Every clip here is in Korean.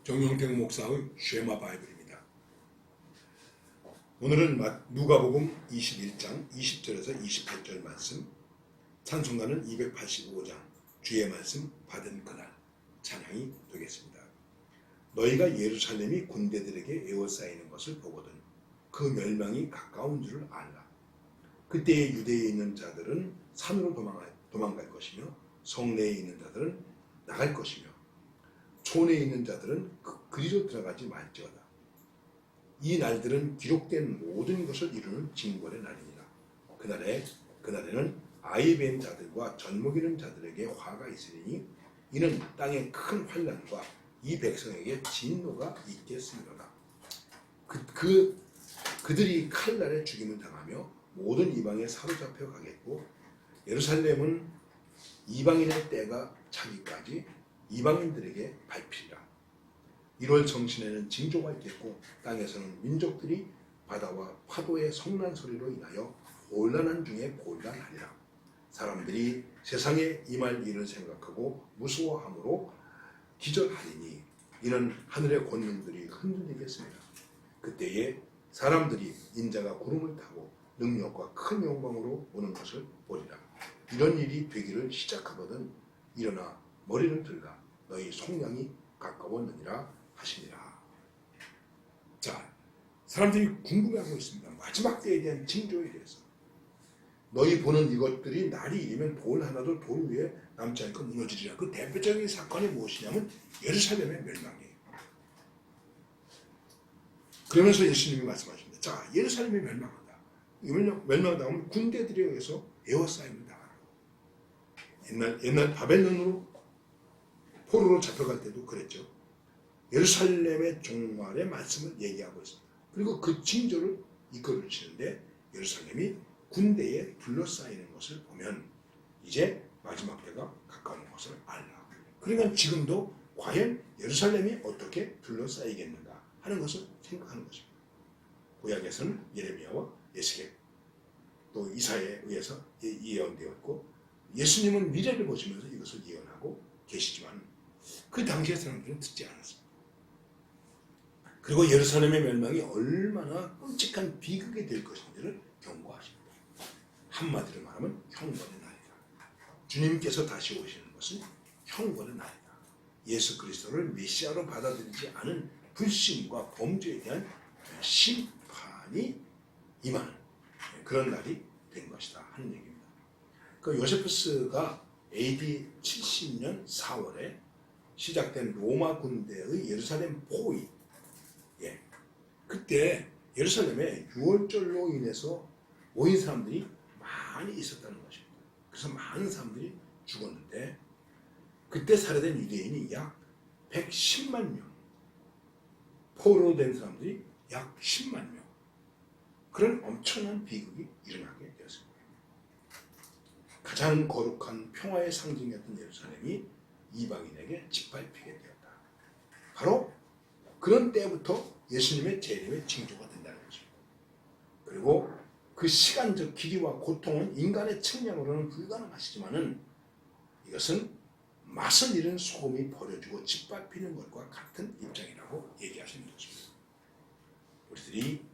정용택 목사의 쉐마 바이블입니다. 오늘은 누가복음 21장 20절에서 28절 말씀, 찬송가는 285장 주의 말씀 받은 그날 찬양이 되겠습니다. 너희가 예루살렘이 군대들에게 에워싸이는 것을 보거든 그 멸망이 가까운 줄을 알라. 그때에 유대에 있는 자들은 산으로 도망갈 것이며 성내에 있는 자들은 나갈 것이며 촌에 있는 자들은 그리로 들어가지 말지어다. 이 날들은 기록된 모든 것을 이루는 징벌의 날이니라. 그날에는 아이 뵌 자들과 젖먹이는 자들에게 화가 있으리니 이는 땅에 큰 환난과 이 백성에게 진노가 있겠으리로다. 그들이 칼날에 죽임을 당하며 모든 이방에 사로잡혀 가겠고 예루살렘은 이방인의 때가 차기까지 이방인들에게 밟히리라. 1월 정신에는 징조가 있겠고 땅에서는 민족들이 바다와 파도의 성난 소리로 인하여 곤란한 중에 곤란하리라. 사람들이 세상에 임할 일을 생각하고 무서워함으로 기절하리니 이는 하늘의 권능들이 흔들리겠습니다. 그때에 사람들이 인자가 구름을 타고 능력과 큰 영광으로 오는 것을 보리라. 이런 일이 되기를 시작하거든 일어나 머리를 들라. 너희 속량이 가까웠느니라 하시니라. 자, 사람들이 궁금해하고 있습니다. 마지막 때에 대한 징조에 대해서. 너희 보는 이것들이 날이 이르면 돌 하나도 돌 위에 남지 않고 무너지리라. 그 대표적인 사건이 무엇이냐면 예루살렘의 멸망이에요. 그러면서 예수님이 말씀하십니다. 자, 예루살렘이 멸망한다. 멸망하다 하면 군대들에 의해서 에워싸임을 당하고 옛날 바벨론으로 포로로 잡혀갈 때도 그랬죠. 예루살렘의 종말의 말씀을 얘기하고 있습니다. 그리고 그 징조를 이끌어주시는데 예루살렘이 군대에 둘러싸이는 것을 보면 이제 마지막 때가 가까운 것을 알라. 그러니까 지금도 과연 예루살렘이 어떻게 둘러싸이겠는가 하는 것을 생각하는 것입니다. 구약에서는 예레미야와 에스겔 또 이사야에 의해서 예언되었고 예수님은 미래를 보시면서 이것을 예언하고 계시지만 그 당시의 사람들은 듣지 않았습니다. 그리고 예루살렘의 멸망이 얼마나 끔찍한 비극이 될 것인지를 경고하십니다. 한마디로 말하면 형벌의 날이다. 주님께서 다시 오시는 것은 형벌의 날이다. 예수 그리스도를 메시아로 받아들이지 않은 불신과 범죄에 대한 심판이 임하는 그런 날이 된 것이다 하는 얘기입니다. 그 요세푸스가 AD 70년 4월에 시작된 로마 군대의 예루살렘 포위, 그때 예루살렘에 유월절로 인해서 모인 사람들이 많이 있었다는 것입니다. 그래서 많은 사람들이 죽었는데 그때 살해된 유대인이 약 110만 명, 포로로 된 사람들이 약 10만 명, 그런 엄청난 비극이 일어나게 되었습니다. 가장 거룩한 평화의 상징이었던 예루살렘이 이방인에게 짓밟히게 되었다. 바로 그런 때부터 예수님의 재림의 징조가 된다는 것입니다. 그리고 그 시간적 길이와 고통은 인간의 측량으로는 불가능하시지만은 이것은 맛을 잃은 소금이 버려지고 짓밟히는 것과 같은 입장이라고 얘기하시는 것입니다. 우리들이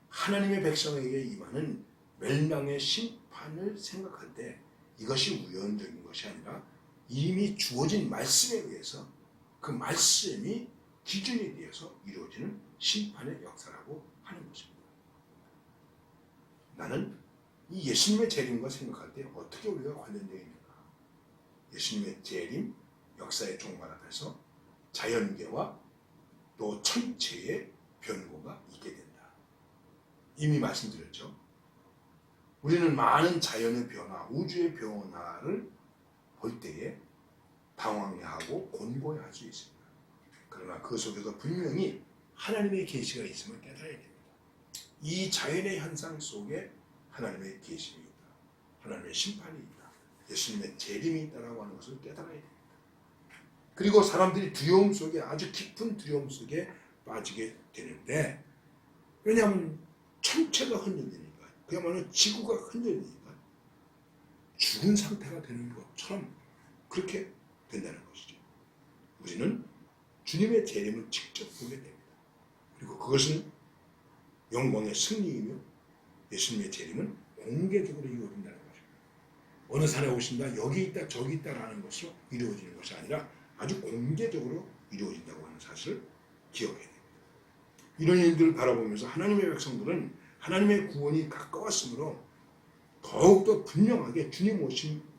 하나님의 백성에게 임하는 멸망의 심판을 생각할 때 이것이 우연적인 것이 아니라 이미 주어진 말씀에 의해서 그 말씀이 기준에 대해서 이루어지는 심판의 역사라고 하는 것입니다. 나는 이 예수님의 재림과 생각할 때 어떻게 우리가 관련되어 있는가? 예수님의 재림, 역사의 종말 앞에서 자연계와 또 천체의 변고가 있게 된다. 이미 말씀드렸죠. 우리는 많은 자연의 변화, 우주의 변화를 볼 때에 당황해하고 곤고해할 수 있습니다. 그러나 그 속에서 분명히 하나님의 계시가 있음을 깨달아야 됩니다. 이 자연의 현상 속에 하나님의 계시가 있다. 하나님의 심판이 있다. 예수님의 재림이 있다라고 하는 것을 깨달아야 됩니다. 그리고 사람들이 두려움 속에, 아주 깊은 두려움 속에 빠지게 되는데, 왜냐하면 천체가 흔들리니까, 그야말로 지구가 흔들리니까 죽은 상태가 되는 것처럼 그렇게 된다는 것이죠. 우리는 주님의 재림을 직접 보게 됩니다. 그리고 그것은 영광의 승리이며 예수님의 재림은 공개적으로 이루어진다는 거죠. 어느 산에 오신다, 여기 있다, 저기 있다라는 것으로 이루어지는 것이 아니라 아주 공개적으로 이루어진다고 하는 사실을 기억해야 됩니다. 이런 일들을 바라보면서 하나님의 백성들은 하나님의 구원이 가까웠으므로 더욱더 분명하게 주님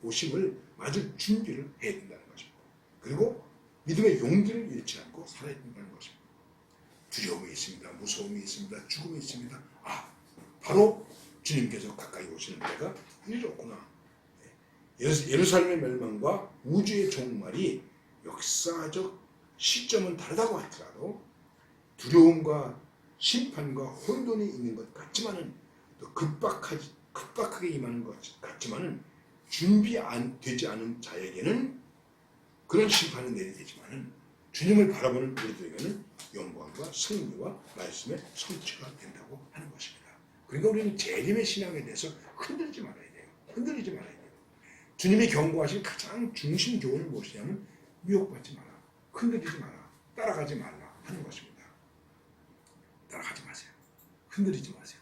오심을 맞을 준비를 해야 된다는 것입니다. 그리고 믿음의 용기를 잃지 않고 살아야 된다는 것입니다. 두려움이 있습니다. 무서움이 있습니다. 죽음이 있습니다. 바로 주님께서 가까이 오시는 때가 이르렀구나. 예루살렘의 멸망과 우주의 종말이 역사적 시점은 다르다고 하더라도 두려움과 심판과 혼돈이 있는 것 같지만은 또 급박하게 임하는 것 같지만은 준비 되지 않은 자에게는 그런 심판이 내리겠지만은 주님을 바라보는 우리들에게는 영광과 승리와 말씀의 성취가 된다고 하는 것입니다. 그러니까 우리는 재림의 신앙에 대해서 흔들리지 말아야 돼요. 흔들리지 말아야 돼요. 주님이 경고하신 가장 중심 교훈은 무엇이냐면 미혹받지 마라. 흔들리지 마라. 따라가지 말라 하는 것입니다. 따라가지 마세요. 흔들리지 마세요.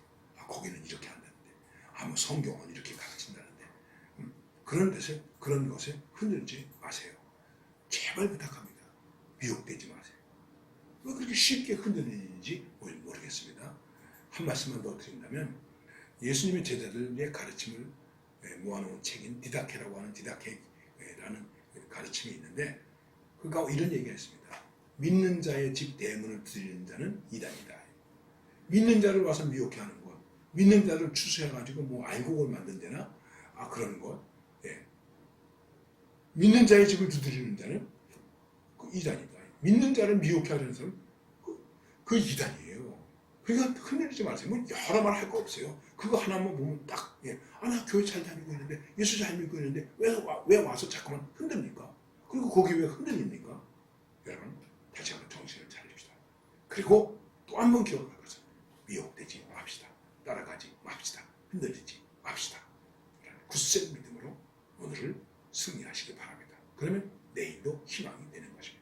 거기는 이렇게 한다는데. 뭐 성경은 이렇게 가르친다는데. 그런 것에 흔들리지 마세요. 제발 부탁합니다. 미혹되지 마세요. 왜 그렇게 쉽게 흔들리는지 모르겠습니다. 한 말씀만 더 드린다면 예수님의 제자들의 가르침을 모아놓은 책인 디다케라고 하는 디다케라는 가르침이 있는데 그가 이런 얘기가 있습니다. 믿는 자의 집 대문을 두드리는 자는 이단이다. 믿는 자를 와서 미혹해 하는 것, 믿는 자를 추수해가지고 알곡을 만든다나 그런 것, 믿는 자의 집을 두드리는 자는 그 이단이다. 믿는 자를 미혹해 하는 사람은 그 이단이에요. 그러니까 흔들리지 마세요. 여러 말 할 거 없어요. 그거 하나만 보면 딱, 나 교회 잘 다니고 있는데, 예수 잘 믿고 있는데, 왜 와서 자꾸만 흔듭니까? 그리고 거기 왜 흔들립니까? 여러분, 다시 한번 정신을 차립시다. 그리고 또 한 번 기억할 것은 미혹되지 맙시다. 따라가지 맙시다. 흔들리지 맙시다. 굳센 믿음으로 오늘을 승리하시기 바랍니다. 그러면 내일도 희망이 되는 것입니다.